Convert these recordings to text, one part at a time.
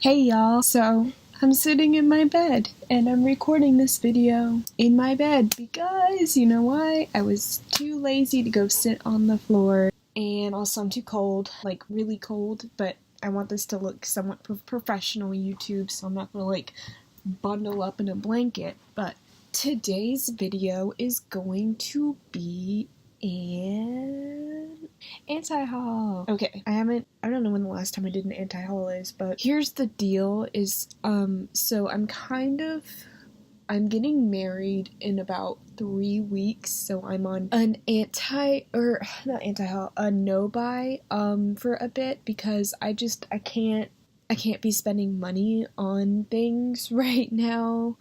Hey y'all, so I'm sitting in my bed and I'm recording this video in my bed because you know why? I was too lazy to go sit on the floor, and also I'm too cold, like really cold, but I want this to look somewhat professional YouTube, so I'm not gonna like bundle up in a blanket. But today's video is going to be an anti-haul. Okay, I don't know when the last time I did an anti-haul is, but here's the deal is, so I'm getting married in about 3 weeks, so I'm on an a no-buy, for a bit because I can't be spending money on things right now,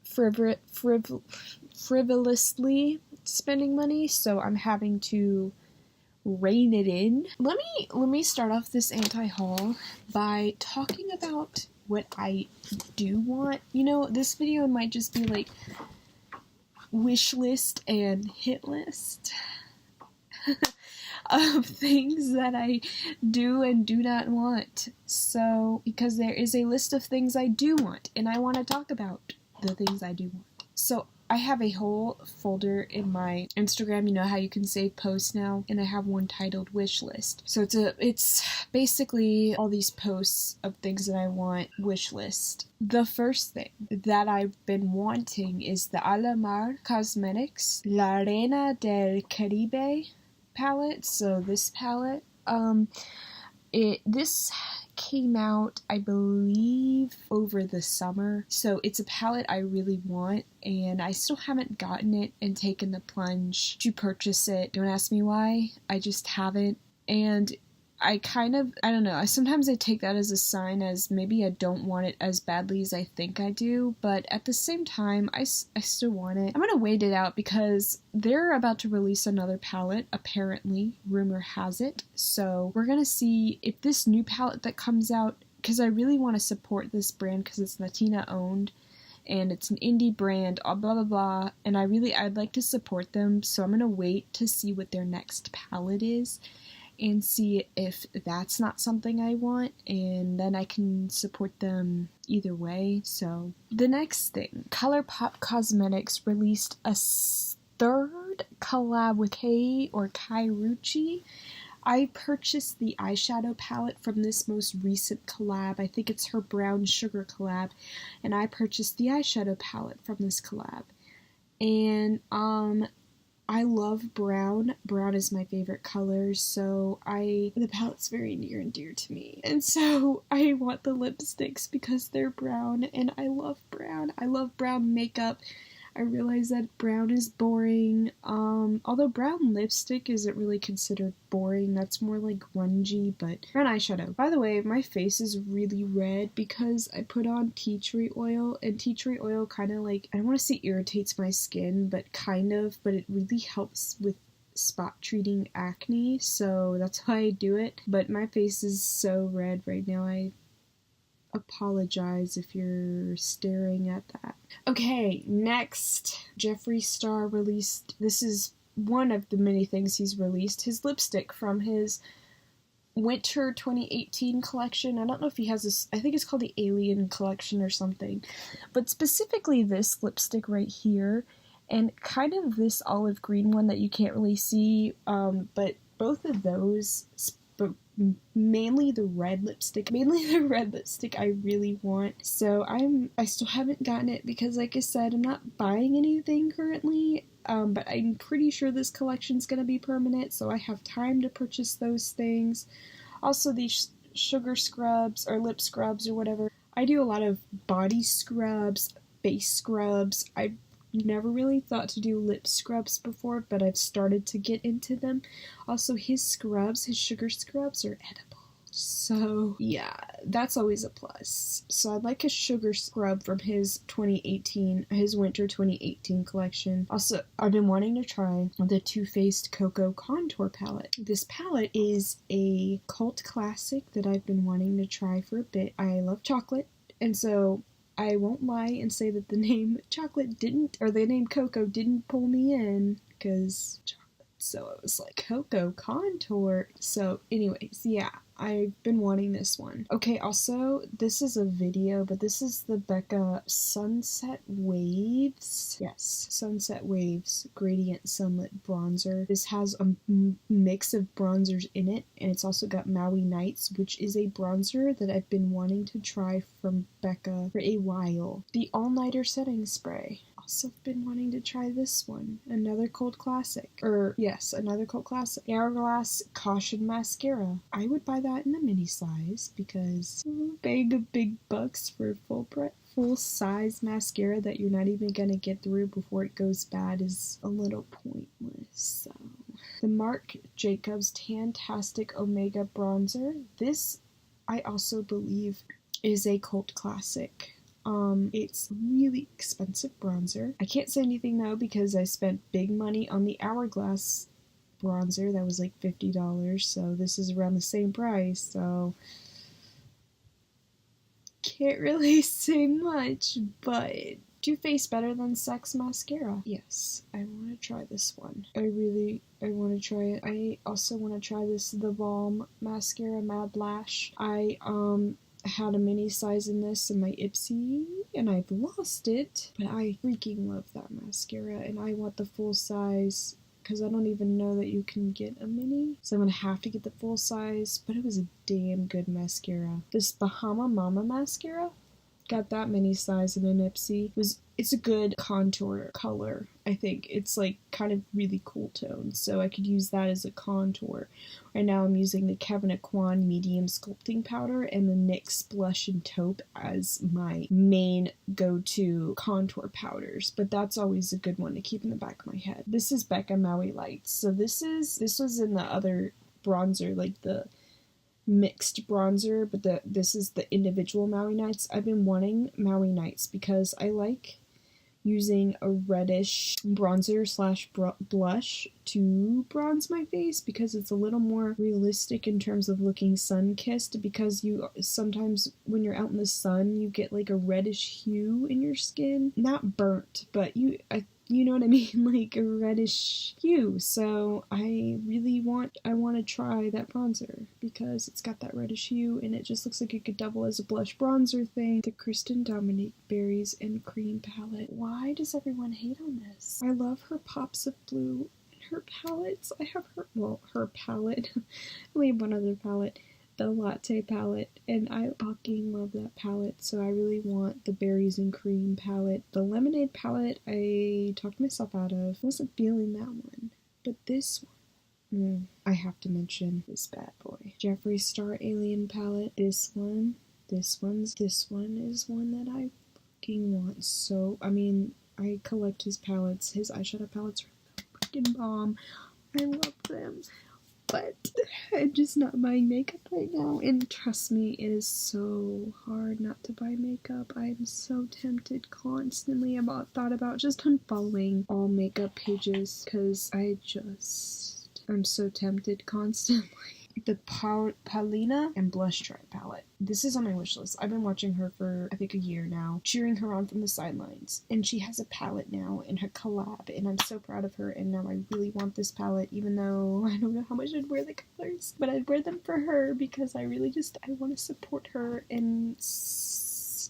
frivolously spending money, so I'm having to rein it in. Let me start off this anti-haul by talking about what I do want. You know, this video might just be like wish list and hit list of things that I do and do not want. So, because there is a list of things I do want, and I want to talk about the things I do want. So, I have a whole folder in my Instagram. You know how you can save posts now, and I have one titled wish list. So it's basically all these posts of things that I want wish list. The first thing that I've been wanting is the Alamar Cosmetics La Reina del Caribe palette. So this palette, this came out, I believe, over the summer, so it's a palette I really want, and I still haven't gotten it and taken the plunge to purchase it. Don't ask me why, I just haven't, and I don't know, sometimes I take that as a sign as maybe I don't want it as badly as I think I do, but at the same time, I still want it. I'm gonna wait it out because they're about to release another palette, apparently, rumor has it, so we're gonna see if this new palette that comes out, because I really want to support this brand because it's Latina owned, and it's an indie brand, blah blah blah, and I'd like to support them, so I'm gonna wait to see what their next palette is, and see if that's not something I want, and then I can support them either way. So the next thing, ColourPop Cosmetics released a third collab with Kei Rucci. I purchased the eyeshadow palette from this most recent collab. I think it's her brown sugar collab, and I purchased the eyeshadow palette from this collab. And I love brown. Brown is my favorite color, so the palette's very near and dear to me. And so I want the lipsticks because they're brown, and I love brown. I love brown makeup. I realize that brown is boring, although brown lipstick isn't really considered boring, that's more like grungy, but brown eyeshadow. By the way, my face is really red because I put on tea tree oil, and tea tree oil kind of like, I don't want to say irritates my skin, but it really helps with spot treating acne, so that's why I do it. But my face is so red right now, I apologize if you're staring at that. Okay, next, Jeffree Star released, this is one of the many things he's released, his lipstick from his winter 2018 collection. I don't know if he has this, I think it's called the Alien collection or something, but specifically this lipstick right here, and kind of this olive green one that you can't really see, but both of those, but mainly the red lipstick I really want. So I still haven't gotten it because, like I said, I'm not buying anything currently, but I'm pretty sure this collection's gonna be permanent, so I have time to purchase those things. Also, these sugar scrubs or lip scrubs or whatever. I do a lot of body scrubs, face scrubs. I never really thought to do lip scrubs before, but I've started to get into them. Also, his sugar scrubs are edible. So, yeah, that's always a plus. So I'd like a sugar scrub from his winter 2018 collection. Also, I've been wanting to try the Too Faced Cocoa Contour palette. This palette is a cult classic that I've been wanting to try for a bit. I love chocolate, and so I won't lie and say that the name the name Cocoa didn't pull me in, because chocolate. So I was like, Cocoa Contour. So anyways, yeah. I've been wanting this one. Okay, also, this is a video, but this is the Becca Sunset Waves. Yes, Sunset Waves Gradient Sunlit Bronzer. This has a mix of bronzers in it, and it's also got Maui Nights, which is a bronzer that I've been wanting to try from Becca for a while. The All-Nighter Setting Spray. Also been wanting to try this one. Another cult classic. Yes, another cult classic. Hourglass Caution Mascara. I would buy that in a mini size because big bucks for full size mascara that you're not even gonna get through before it goes bad is a little pointless. So the Marc Jacobs Tantastic Omega Bronzer. This I also believe is a cult classic. It's really expensive bronzer. I can't say anything though because I spent big money on the Hourglass bronzer that was like $50, so this is around the same price, so can't really say much, but Too Faced better than Sex Mascara. Yes, I want to try this one. I want to try it. I also want to try this The Balm Mascara Mad Lash. I had a mini size in this in my Ipsy and I've lost it, but I freaking love that mascara and I want the full size because I don't even know that you can get a mini, so I'm gonna have to get the full size, but it was a damn good mascara. This Bahama Mama mascara, got that mini size in an Ipsy. It's a good contour color, I think. It's like kind of really cool tone, so I could use that as a contour. Right now I'm using the Kevyn Aucoin Medium Sculpting Powder and the NYX Blush and Taupe as my main go-to contour powders, but that's always a good one to keep in the back of my head. This is Becca Maui Lights. So this was in the other bronzer, like the mixed bronzer, but this is the individual Maui Nights. I've been wanting Maui Nights because I like using a reddish bronzer slash blush to bronze my face because it's a little more realistic in terms of looking sun-kissed, because you sometimes when you're out in the sun you get like a reddish hue in your skin, not burnt, but you know what I mean, like a reddish hue. So I want to try that bronzer because it's got that reddish hue and it just looks like it could double as a blush bronzer thing. The Kristen Dominique Berries and Cream palette. Why does everyone hate on this? I love her pops of blue and her palettes. I have her palette. I have one other palette, the Latte palette, and I fucking love that palette, so I really want the Berries and Cream palette. The Lemonade palette I talked myself out of. I wasn't feeling that one, but this one, I have to mention this bad boy. Jeffree Star Alien palette. This one is one that I fucking want. So, I mean, I collect his palettes. His eyeshadow palettes are freaking bomb. I love them. But I'm just not buying makeup right now, and trust me, it is so hard not to buy makeup. I'm so tempted constantly. I've thought about just unfollowing all makeup pages because I'm so tempted constantly. The Paulina and Blush Try palette. This is on my wish list. I've been watching her for, I think, a year now, cheering her on from the sidelines. And she has a palette now in her collab, and I'm so proud of her, and now I really want this palette, even though I don't know how much I'd wear the colors. But I'd wear them for her because I want to support her and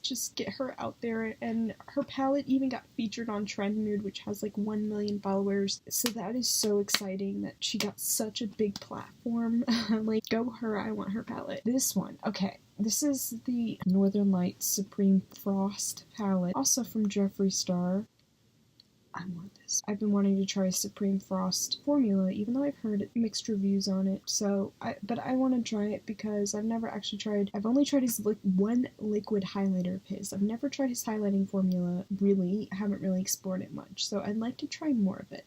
just get her out there. And her palette even got featured on Trend Mood, which has like 1 million followers, so that is so exciting that she got such a big platform. Like, go her. I want her palette. This one, okay, this is the Northern Lights Supreme Frost palette, also from Jeffree Star. I want this. I've been wanting to try Supreme Frost formula, even though I've heard mixed reviews on it. But I want to try it because I've never actually tried. I've only tried his one liquid highlighter of his. I've never tried his highlighting formula, really. I haven't really explored it much, so I'd like to try more of it.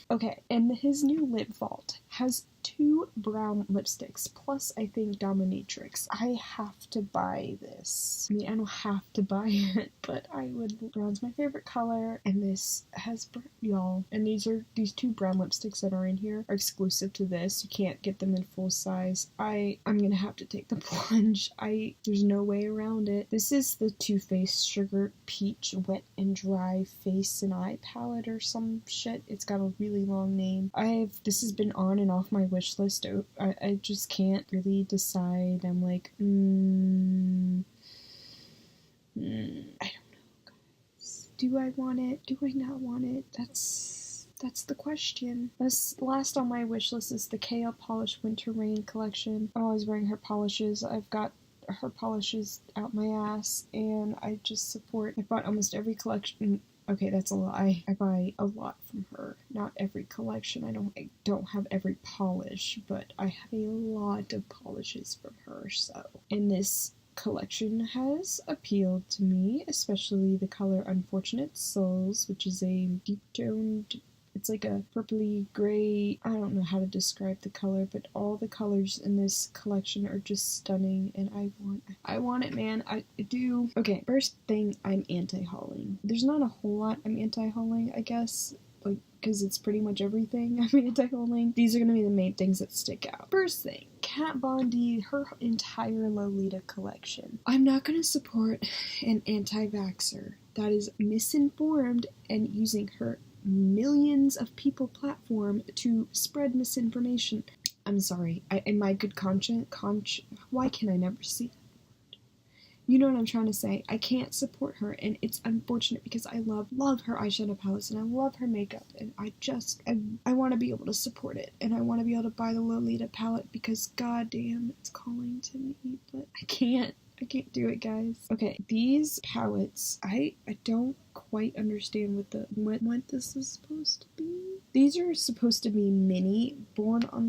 Okay, and his new lip vault has 2 brown lipsticks, plus I think Dominatrix. I have to buy this. I mean, I don't have to buy it, but I would. Brown's my favorite color, and this has y'all. And these 2 brown lipsticks that are in here are exclusive to this. You can't get them in full size. I'm gonna have to take the plunge. There's no way around it. This is the Too Faced Sugar Peach Wet and Dry Face and Eye palette or some shit. It's got a really long name. This has been on and off my wish list. I just can't really decide. I'm like, I don't know, guys. Do I want it? Do I not want it? That's the question. This last on my wish list is the Kale Polish Winter Rain collection. I'm always wearing her polishes. I've got her polishes out my ass, and I just support. I bought almost every collection. Okay, that's a lie. I buy a lot from her. Not every collection. I don't have every polish, but I have a lot of polishes from her. So, and this collection has appealed to me, especially the color Unfortunate Souls, which is a deep toned, it's like a purpley gray. I don't know how to describe the color, but all the colors in this collection are just stunning, and I want it, man. I do. Okay, first thing, I'm anti-hauling. There's not a whole lot I'm anti-hauling, I guess, like, because it's pretty much everything I'm anti-hauling. These are going to be the main things that stick out. First thing, Kat Von D, her entire Lolita collection. I'm not going to support an anti-vaxxer that is misinformed and using her millions of people platform to spread misinformation. I'm sorry, in my good conscience, why can I never see that word? You know what I'm trying to say. I can't support her, and it's unfortunate because I love her eyeshadow palettes, and I love her makeup, and I want to be able to support it, and I want to be able to buy the Lolita palette because goddamn, it's calling to me, but I can't do it, guys. Okay, these palettes, I don't quite understand what this is supposed to be. These are supposed to be mini, on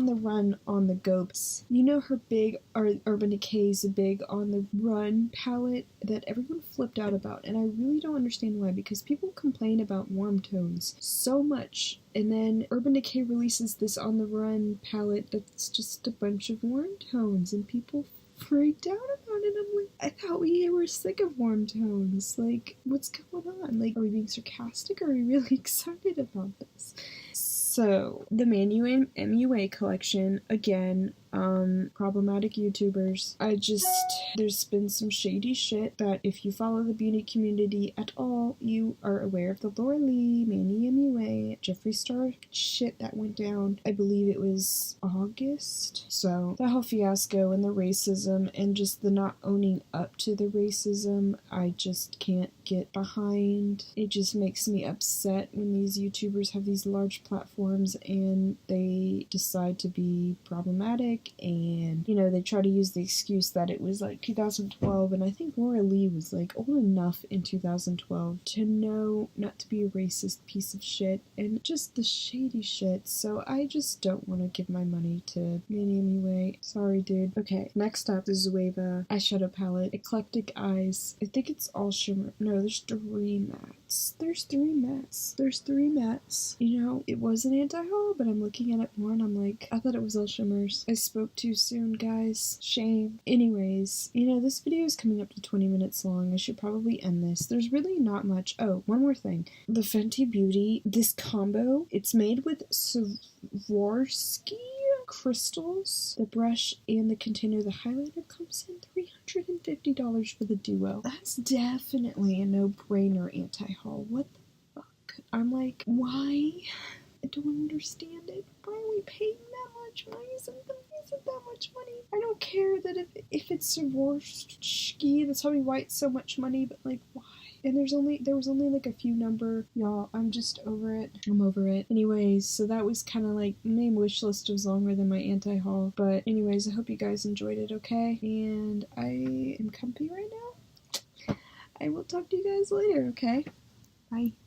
the run on the go. You know her big, or Urban Decay's big on the run palette that everyone flipped out about, and I really don't understand why, because people complain about warm tones so much, and then Urban Decay releases this on the run palette that's just a bunch of warm tones, and people freaked out about it. I'm like, I thought we were sick of warm tones. Like, what's going on? Like, are we being sarcastic, or are we really excited about this? So, the MUA collection, again, problematic YouTubers. There's been some shady shit that if you follow the beauty community at all, you are aware of the Laura Lee, Manny MUA, Jeffree Star shit that went down. I believe it was August. So, the whole fiasco and the racism and just the not owning up to the racism, I just can't get behind. It just makes me upset when these YouTubers have these large platforms and they decide to be problematic, and they try to use the excuse that it was like 2012, and I think Laura Lee was like old enough in 2012 to know not to be a racist piece of shit, and just the shady shit. So I just don't want to give my money to Manny MUA. Sorry, dude. Okay, next up, the Zoeva eyeshadow palette, Eclectic Eyes. I think it's all shimmer. No, there's three mattes. There's three mattes. It was an anti-haul, but I'm looking at it more and I'm like, I thought it was all shimmers. I spoke too soon, guys. Shame. Anyways, this video is coming up to 20 minutes long. I should probably end this. There's really not much. Oh, one more thing. The Fenty Beauty, this combo, it's made with Swarovski crystals. The brush and the container, the highlighter comes in $350 for the duo. That's definitely a no-brainer anti-haul. What the fuck? I'm like, why? I don't understand it. Why are we paying that much money? Isn't that much money? I don't care that if it's Swarovski, that's probably why it's so much money, but like, why? And there was only like a few number. Y'all, I'm just over it. I'm over it. Anyways, so that was kind of like, my wish list was longer than my anti-haul. But anyways, I hope you guys enjoyed it, okay? And I am comfy right now. I will talk to you guys later, okay? Bye.